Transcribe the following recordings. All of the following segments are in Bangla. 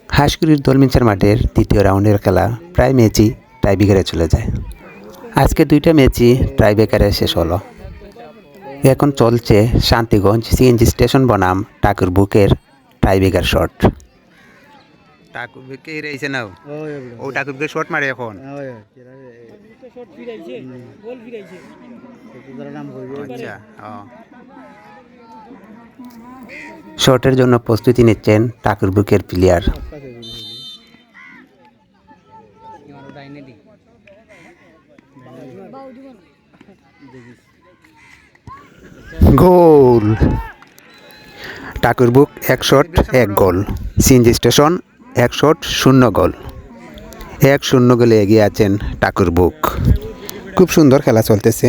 হাঁসকুড়ির দলমিনচার মাঠের দ্বিতীয় রাউন্ডের খেলা প্রায় ম্যাচই টাইব্রেকারে চলে যায়। আজকে দুইটা ম্যাচই টাইব্রেকারে শেষ হলো। এখন চলছে শান্তিগঞ্জ সিএনজি স্টেশন বনাম ঠাকুর বুকের টাইব্রেকার শট। ঠাকুর বুকে রয়েছে না ও ঠাকুর বুকে শট মারে এখন। আচ্ছা, শটের জন্য প্রস্তুতি নিচ্ছেন ঠাকুর বুকের প্লেয়ার। গোল! ঠাকুরবুক 1 শট 1 গোল, সিএনজি স্টেশন 1 শট 0 গোল। 1-0 গোলে এগিয়ে আছেন ঠাকুরবুক। খুব সুন্দর খেলা চলতেছে,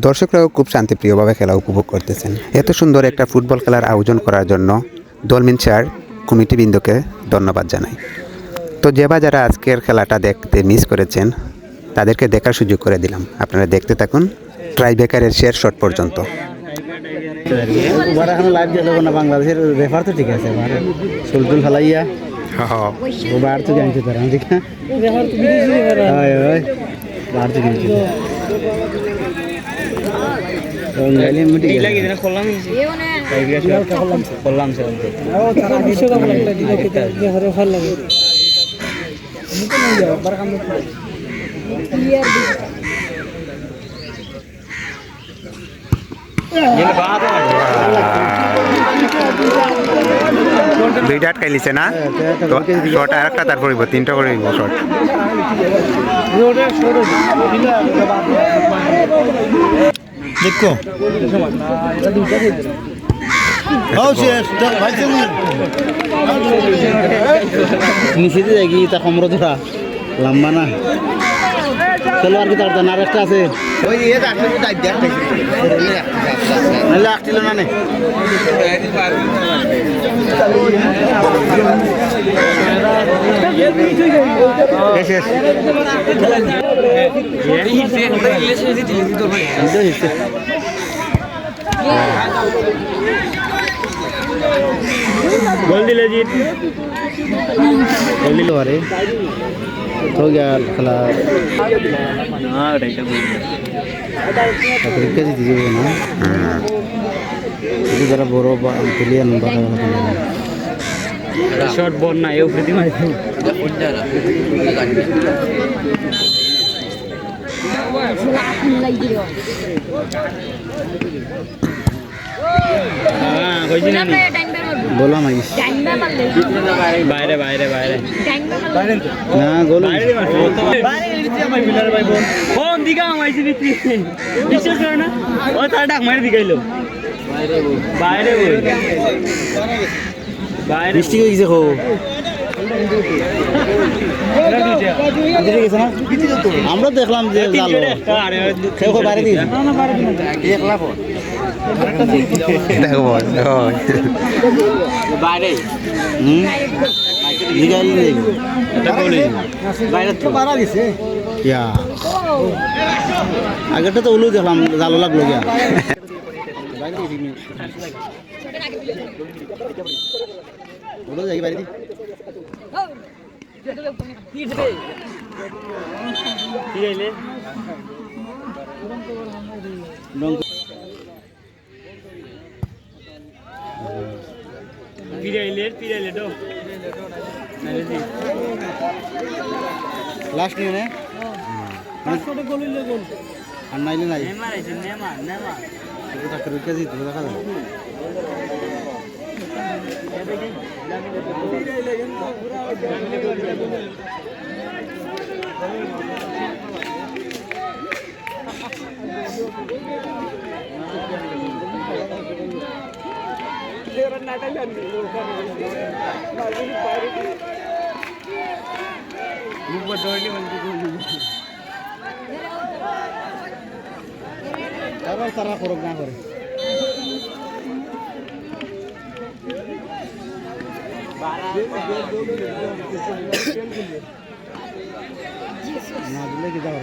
দর্শকরাও খুব শান্তিপ্রিয়ভাবে খেলা উপভোগ করতেছেন। এত সুন্দর একটা ফুটবল খেলার আয়োজন করার জন্য দলমিনচার কমিটিবৃন্দকে ধন্যবাদ জানাই। তো যারা আজকের খেলাটা দেখতে মিস করেছেন তাদেরকে দেখার সুযোগ করে দিলাম। আপনারা দেখতে থাকুন টাইব্রেকারের শেষ শট পর্যন্ত। বাংলাদেশের রেফার তো ঠিক আছে, সুলতুল ফালাইয়া বার তো জানছি তারা ঠিক না, বার তো জানছি দুইটা আটকাই লিছে না তো শট আর একটা তারপর 3টা করে শট। দেখো নিচে দিয়ে যাই তা কমর ধরা লম্বা না চলো আর কি তার আর একটা আছে আসছিল না গোল দিলে জিত গোল দিল আরে हो गया खेला दीजिए ना जरा बड़ो प्लेयर शॉट बॉल ना ये ऊपर दिमाग बोला ना বাইরে বাইরে বাইরে না গোল কোন দিকে আমাইছি ভিতরে বিশ্বাস করে না ও তার ডাক মারি দিগাইলো বাইরে ওই বাইরে বৃষ্টি হয়ে গেছে খো আমরা দেখলাম যে জালো খেয়ে বাইরে দিয়ে একলা দেখো বাইরে আগেরটা তো উলু দেখলাম জালো লাগলো গিয়া উলু যাই বাইরে পিরাইলে তো লাস্ট নিয়ে নে ছোট গোল হইলে গোল আর নাইলে নাই নেমার আছে নেমা এটা টাকা রুকে দিতে দেখা যায় তারা করব না করে না দিলে কি যাবে